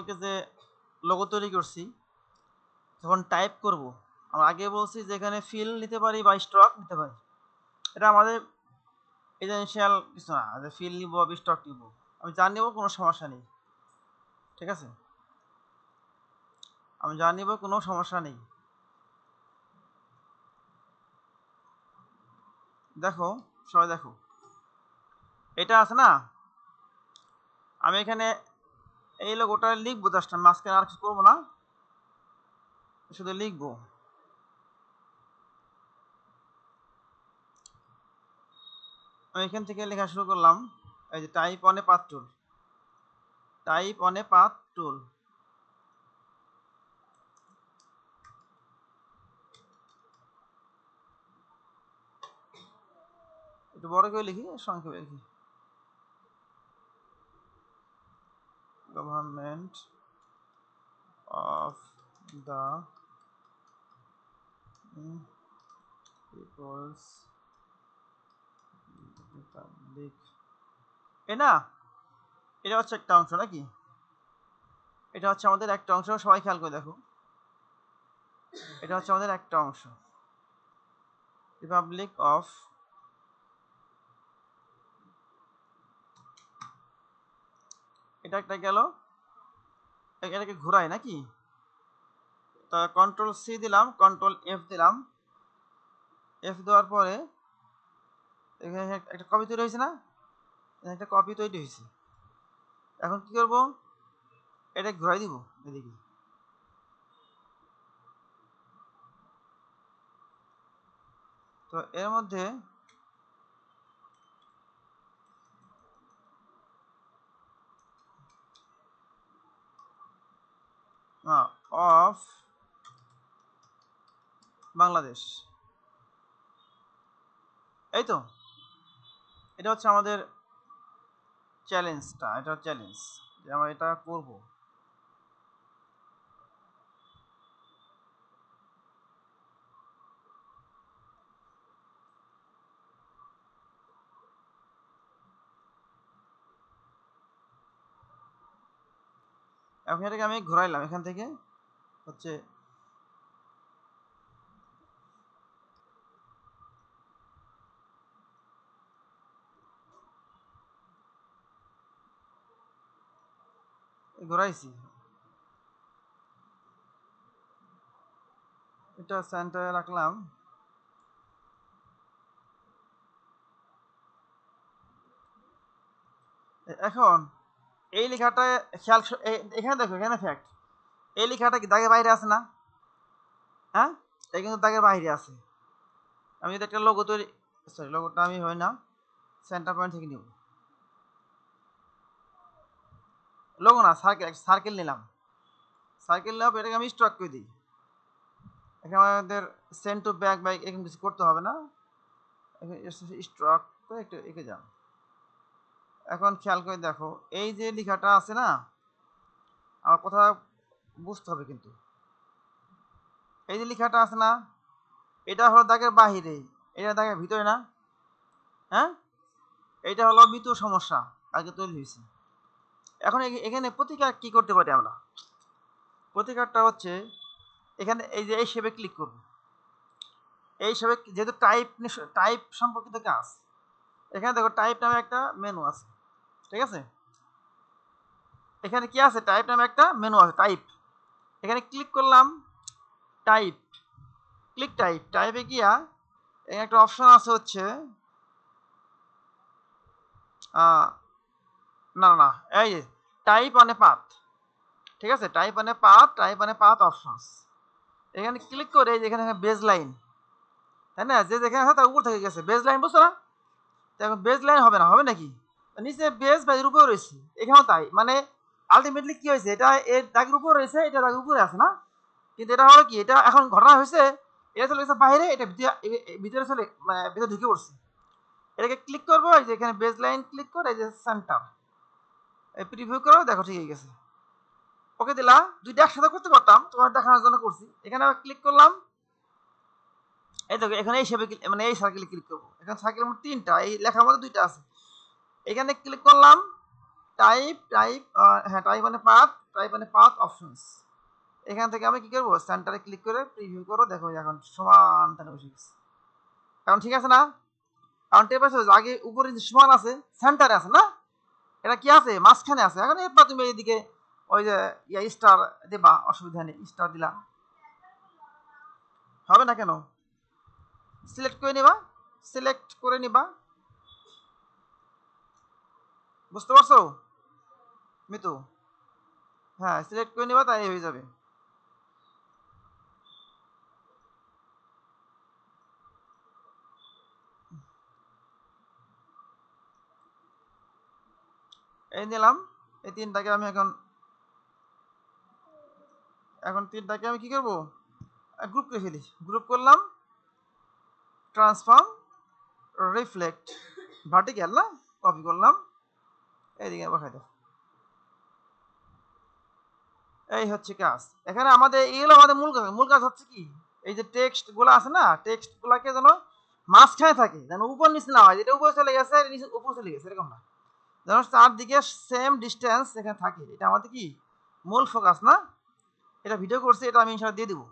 কালকে যে লোগো তৈরি করছি, যখন টাইপ করব, আমরা আগে বলছি যে এখানে ফিল নিতে পারি বা স্টক নিতে পারি। এটা আমাদের এজেন্সিয়াল কিছু না যে ফিল নিব বা স্টক নিব, আমি যা নিব কোনো সমস্যা নেই। ঠিক আছে, আমি যা নিব কোনো সমস্যা নেই। দেখো সবাই দেখো, এটা আছে না, আমি এখানে এই লোগোটা লিখবো, জাস্ট মাঝখানে আর কিছু করবো না, শুধু লিখবো। আমি এখান থেকে লেখা শুরু করলাম, এই যে type on a path tool, type on a path tool. একটু বড় করে লিখি, সংক্ষেপে লিখি, government of the people's republic. এ না, এটা হচ্ছে একটা অংশ নাকি, এটা হচ্ছে আমাদের একটা অংশ, সবাই খেয়াল করে দেখো, এটা হচ্ছে আমাদের একটা অংশ, রিপাবলিক অফ, এটা একটা গেল, এটাকে ঘুরাই নাকি, তা কন্ট্রোল সি দিলাম, কন্ট্রোল এফ দিলাম, এফ দেওয়ার পরে এখানে একটা কপি তৈরি হয়েছে না, একটা কপি তৈরি হয়েছে। এখন কি করব, এটা ঘুরাই দিব এদিকে, তো এর মধ্যে অফ বাংলাদেশ, এই তো, এটা হচ্ছে আমাদের চ্যালেঞ্জটা, এটা চ্যালেঞ্জ যে আমরা এটা করব। এখন এটাকে আমি ঘুরাইলাম, এখান থেকে হচ্ছে ঘুরাইছি, এটা সেন্টারে রাখলাম। এখন এই লেখাটা খেয়াল, এখানে দেখো, এখানে ফ্যাক্ট, এই লেখাটা কি দাগের বাইরে আছে না? হ্যাঁ, এটা কিন্তু দাগের বাইরে আছে। আমি যদি একটা লোগো তৈরি, সরি লোগোটা আমি হয় না, সেন্টার পয়েন্ট থেকে নিব, লোগো না, সার্কেল, সার্কেল নিলাম, সার্কেল নেওয়ার এটাকে আমি স্ট্রক করে দিই। এখানে আমাদের সেন্ড টু ব্যাক বাইক এরকম কিছু করতে হবে না, স্ট্রক করে একটু এঁকে যান। এখন খেয়াল করে দেখো, এই যে লেখাটা আছে না, আমার কথা বুঝতে হবে কিন্তু, এই যে লেখাটা আছে না, এটা হলো দাগের বাহিরে, এটা দাগের ভিতরে না। হ্যাঁ, এটা হলো মৃত্যু সমস্যা আগে তৈরি হয়েছে। এখন এখানে প্রতিকার কি করতে পারি আমরা, প্রতিকারটা হচ্ছে এখানে এই যে এই শেপে ক্লিক করব, এই শেপে, যেহেতু টাইপ, টাইপ সম্পর্কিত কাজ, এখানে দেখো টাইপ নামে একটা মেনু আছে, ঠিক আছে, এখানে কি আছে, টাইপ নামে একটা মেনু আছে, টাইপ, এখানে ক্লিক করলাম, টাইপ, ক্লিক টাইপ, টাইপে গিয়া এখানে একটা অপশন আছে হচ্ছে না না, এই যে টাইপ অন এ পাথ, ঠিক আছে, type on a path, type on a path options, এখানে ক্লিক করে যেখানে বেজ লাইন, তাই না, যে যেখানে আছে তার উপর থেকে গেছে বেজ লাইন, বুঝছো না? এখন বেজ লাইন হবে না, হবে নাকি, নিচে বেজ বা এর উপরে রয়েছে, এখানেও তাই, মানে আলটিমেটলি কি হয়েছে, এটা এর দাগের উপরে রয়েছে, এটা দাগের উপরে আছে না, কিন্তু এটা হলো কি, এটা এখন ঘটনা হয়েছে, এটা চলে গেছে বাইরে, এটা ভিতরে চলে, মানে ভিতরে ঢুকে পড়ছে। এটাকে ক্লিক করবো, এই যে এখানে বেজ লাইন ক্লিক করে, এই যে সেন্টার, এই প্রিভিউ করো, দেখো ঠিক হয়ে গেছে, ওকে দিলা। দুইটা একসাথে করতে পারতাম, তোমার দেখানোর জন্য করছি। এখানে আবার ক্লিক করলাম, এই দেখো এখানে এই শেপে, মানে এই সার্কেলে ক্লিক করবো, এখানে সার্কেল মোট তিনটা, এই লেখার মধ্যে দুইটা আছে, এখানে ক্লিক করলাম, টাইপ টাইপ হ্যাঁ টাইপ মানে পাথ অপশনস। এখান থেকে আমি কি করবো, সেন্টারে ক্লিক করে প্রিভিউ করো, দেখো এখন সমান তাহলে বসে গেছে। এখন ঠিক আছে না? কারণ টেপ আছে আগে উপরে যে সমান আছে সেন্টারে আছে না, এটা কি আছে মাঝখানে আছে। এখন এরপর তুমি এইদিকে ওই যে স্টার দেবা, অসুবিধা নেই, স্টার দিলা হবে না কেন? সিলেক্ট করে নিবা, বুঝতে পারছো মিতু? হ্যাঁ সিলেক্ট করে নিবা, তাই হয়ে যাবে। এই নিলাম, এই তিনটাকে আমি এখন তিনটাকে আমি কি করবো, গ্রুপ করে ফেলি। গ্রুপ করলাম, ট্রান্সফর্ম, রিফ্লেক্ট, ভার্টিক্যাল না, কপি করলাম, এইদিকে বসাই দাও। এই হচ্ছে কাজ। এখানে আমাদের এগুলো আমাদের মূল কাজ হচ্ছে কি, এই যে টেক্সট গুলো আছে না, টেক্সট গুলাকে যেন মাঝখানে থাকে, যেন উপর নিচে না হয়, যেটা উপরে চলে গেছে নিচে উপর চলে গেছে এরকম না, যেন চারদিকে সেম ডিস্টেন্স এখানে থাকে। এটা আমাদের কি মূল ফোকাস না, এটা ভিডিও করছি, এটা আমি ইনশাআল্লাহ দিয়ে দেবো।